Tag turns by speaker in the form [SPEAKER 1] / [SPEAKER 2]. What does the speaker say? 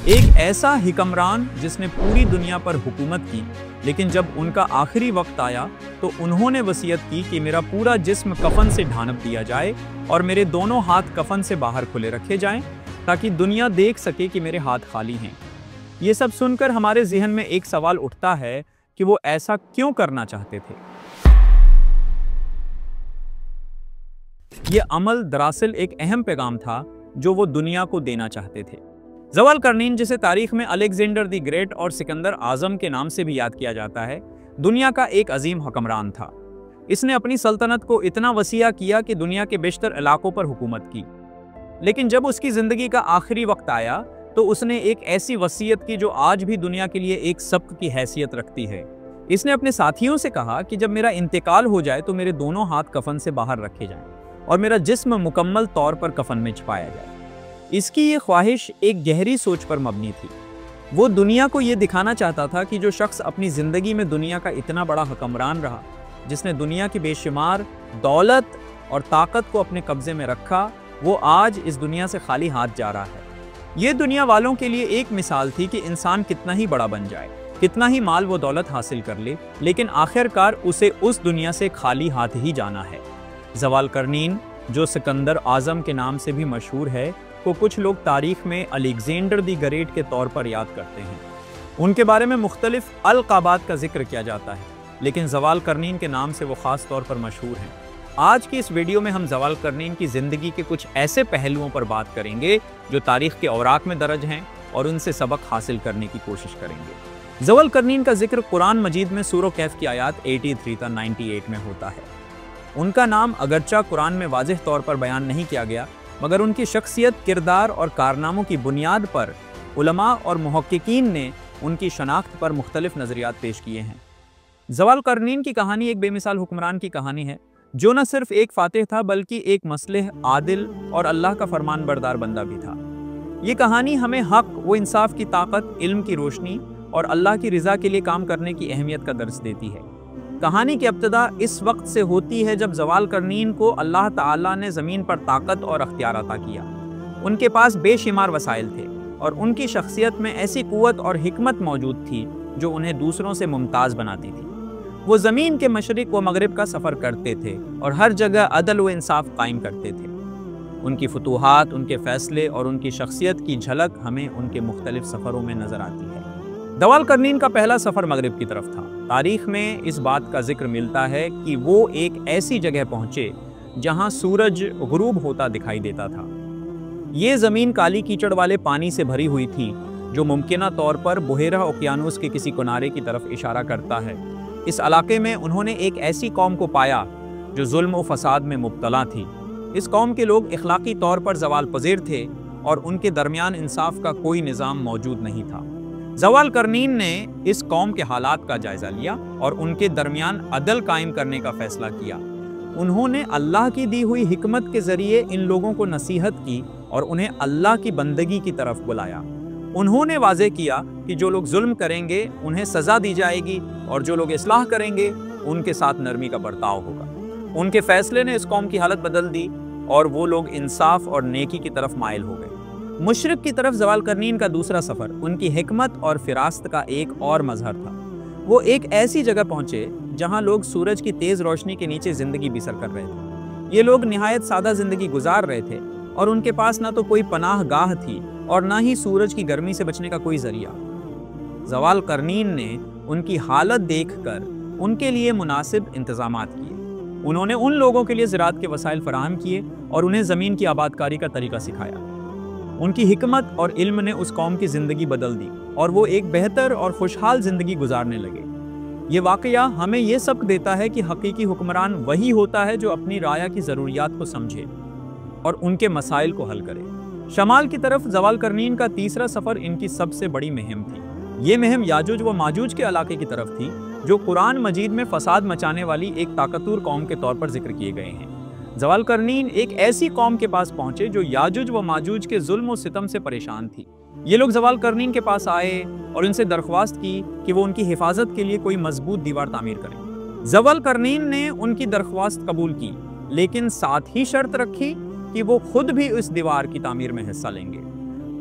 [SPEAKER 1] ایک ایسا حکمران جس نے پوری دنیا پر حکومت کی، لیکن جب ان کا آخری وقت آیا تو انہوں نے وصیت کی کہ میرا پورا جسم کفن سے ڈھانپ دیا جائے اور میرے دونوں ہاتھ کفن سے باہر کھلے رکھے جائیں تاکہ دنیا دیکھ سکے کہ میرے ہاتھ خالی ہیں۔ یہ سب سن کر ہمارے ذہن میں ایک سوال اٹھتا ہے کہ وہ ایسا کیوں کرنا چاہتے تھے؟ یہ عمل دراصل ایک اہم پیغام تھا جو وہ دنیا کو دینا چاہتے تھے۔ زوال قرنین، جسے تاریخ میں الیگزینڈر دی گریٹ اور سکندر اعظم کے نام سے بھی یاد کیا جاتا ہے، دنیا کا ایک عظیم حکمران تھا۔ اس نے اپنی سلطنت کو اتنا وسیع کیا کہ دنیا کے بیشتر علاقوں پر حکومت کی، لیکن جب اس کی زندگی کا آخری وقت آیا تو اس نے ایک ایسی وصیت کی جو آج بھی دنیا کے لیے ایک سبق کی حیثیت رکھتی ہے۔ اس نے اپنے ساتھیوں سے کہا کہ جب میرا انتقال ہو جائے تو میرے دونوں ہاتھ کفن سے باہر رکھے جائیں اور میرا جسم مکمل طور پر کفن میں چھپایا جائے۔ اس کی یہ خواہش ایک گہری سوچ پر مبنی تھی۔ وہ دنیا کو یہ دکھانا چاہتا تھا کہ جو شخص اپنی زندگی میں دنیا کا اتنا بڑا حکمران رہا، جس نے دنیا کی بے شمار دولت اور طاقت کو اپنے قبضے میں رکھا، وہ آج اس دنیا سے خالی ہاتھ جا رہا ہے۔ یہ دنیا والوں کے لیے ایک مثال تھی کہ انسان کتنا ہی بڑا بن جائے، کتنا ہی مال و دولت حاصل کر لے، لیکن آخرکار اسے اس دنیا سے خالی ہاتھ ہی جانا ہے۔ زوال قرنین، جو سکندر اعظم کے نام سے بھی مشہور ہے، کو کچھ لوگ تاریخ میں الیگزینڈر دی گریٹ کے طور پر یاد کرتے ہیں۔ ان کے بارے میں مختلف القابات کا ذکر کیا جاتا ہے، لیکن زوال قرنین کے نام سے وہ خاص طور پر مشہور ہیں۔ آج کی اس ویڈیو میں ہم زوال قرنین کی زندگی کے کچھ ایسے پہلوؤں پر بات کریں گے جو تاریخ کے اوراق میں درج ہیں اور ان سے سبق حاصل کرنے کی کوشش کریں گے۔ زوال قرنین کا ذکر قرآن مجید میں سورہ کہف کی آیات 83 تا 98 میں ہوتا ہے۔ ان کا نام اگرچہ قرآن میں واضح طور پر بیان نہیں کیا گیا، مگر ان کی شخصیت، کردار اور کارناموں کی بنیاد پر علماء اور محققین نے ان کی شناخت پر مختلف نظریات پیش کیے ہیں۔ زوال قرنین کی کہانی ایک بے مثال حکمران کی کہانی ہے جو نہ صرف ایک فاتح تھا بلکہ ایک مصلح، عادل اور اللہ کا فرمان بردار بندہ بھی تھا۔ یہ کہانی ہمیں حق و انصاف کی طاقت، علم کی روشنی اور اللہ کی رضا کے لیے کام کرنے کی اہمیت کا درس دیتی ہے۔ کہانی کی ابتدا اس وقت سے ہوتی ہے جب زوال قرنین کو اللہ تعالیٰ نے زمین پر طاقت اور اختیار عطا کیا۔ ان کے پاس بے شمار وسائل تھے اور ان کی شخصیت میں ایسی قوت اور حکمت موجود تھی جو انہیں دوسروں سے ممتاز بناتی تھی۔ وہ زمین کے مشرق و مغرب کا سفر کرتے تھے اور ہر جگہ عدل و انصاف قائم کرتے تھے۔ ان کی فتوحات، ان کے فیصلے اور ان کی شخصیت کی جھلک ہمیں ان کے مختلف سفروں میں نظر آتی ہے۔ زوال قرنین کا پہلا سفر مغرب کی طرف تھا۔ تاریخ میں اس بات کا ذکر ملتا ہے کہ وہ ایک ایسی جگہ پہنچے جہاں سورج غروب ہوتا دکھائی دیتا تھا۔ یہ زمین کالی کیچڑ والے پانی سے بھری ہوئی تھی جو ممکنہ طور پر بحیرہ اوقیانوس کے کسی کنارے کی طرف اشارہ کرتا ہے۔ اس علاقے میں انہوں نے ایک ایسی قوم کو پایا جو ظلم و فساد میں مبتلا تھی۔ اس قوم کے لوگ اخلاقی طور پر زوال پذیر تھے اور ان کے درمیان انصاف کا کوئی نظام موجود نہیں تھا۔ زوال قرنین نے اس قوم کے حالات کا جائزہ لیا اور ان کے درمیان عدل قائم کرنے کا فیصلہ کیا۔ انہوں نے اللہ کی دی ہوئی حکمت کے ذریعے ان لوگوں کو نصیحت کی اور انہیں اللہ کی بندگی کی طرف بلایا۔ انہوں نے واضح کیا کہ جو لوگ ظلم کریں گے انہیں سزا دی جائے گی اور جو لوگ اصلاح کریں گے ان کے ساتھ نرمی کا برتاؤ ہوگا۔ ان کے فیصلے نے اس قوم کی حالت بدل دی اور وہ لوگ انصاف اور نیکی کی طرف مائل ہو گئے۔ مشرق کی طرف زوال قرنین کا دوسرا سفر ان کی حکمت اور فراست کا ایک اور مظہر تھا۔ وہ ایک ایسی جگہ پہنچے جہاں لوگ سورج کی تیز روشنی کے نیچے زندگی بسر کر رہے تھے۔ یہ لوگ نہایت سادہ زندگی گزار رہے تھے اور ان کے پاس نہ تو کوئی پناہ گاہ تھی اور نہ ہی سورج کی گرمی سے بچنے کا کوئی ذریعہ۔ زوال قرنین نے ان کی حالت دیکھ کر ان کے لیے مناسب انتظامات کیے۔ انہوں نے ان لوگوں کے لیے زراعت کے وسائل فراہم کیے اور انہیں زمین کی آبادکاری کا طریقہ سکھایا۔ ان کی حکمت اور علم نے اس قوم کی زندگی بدل دی اور وہ ایک بہتر اور خوشحال زندگی گزارنے لگے۔ یہ واقعہ ہمیں یہ سبق دیتا ہے کہ حقیقی حکمران وہی ہوتا ہے جو اپنی رعایا کی ضروریات کو سمجھے اور ان کے مسائل کو حل کرے۔ شمال کی طرف زوال قرنین کا تیسرا سفر ان کی سب سے بڑی مہم تھی۔ یہ مہم یاجوج و ماجوج کے علاقے کی طرف تھی جو قرآن مجید میں فساد مچانے والی ایک طاقتور قوم کے طور پر ذکر کیے گئے ہیں۔ زوال قرنین ایک ایسی قوم کے پاس پہنچے جو یاجوج و ماجوج کے ظلم و ستم سے پریشان تھی۔ یہ لوگ زوال قرنین کے پاس آئے اور ان سے درخواست کی کہ وہ ان کی حفاظت کے لیے کوئی مضبوط دیوار تعمیر کریں۔ زوال قرنین نے ان کی درخواست قبول کی، لیکن ساتھ ہی شرط رکھی کہ وہ خود بھی اس دیوار کی تعمیر میں حصہ لیں گے۔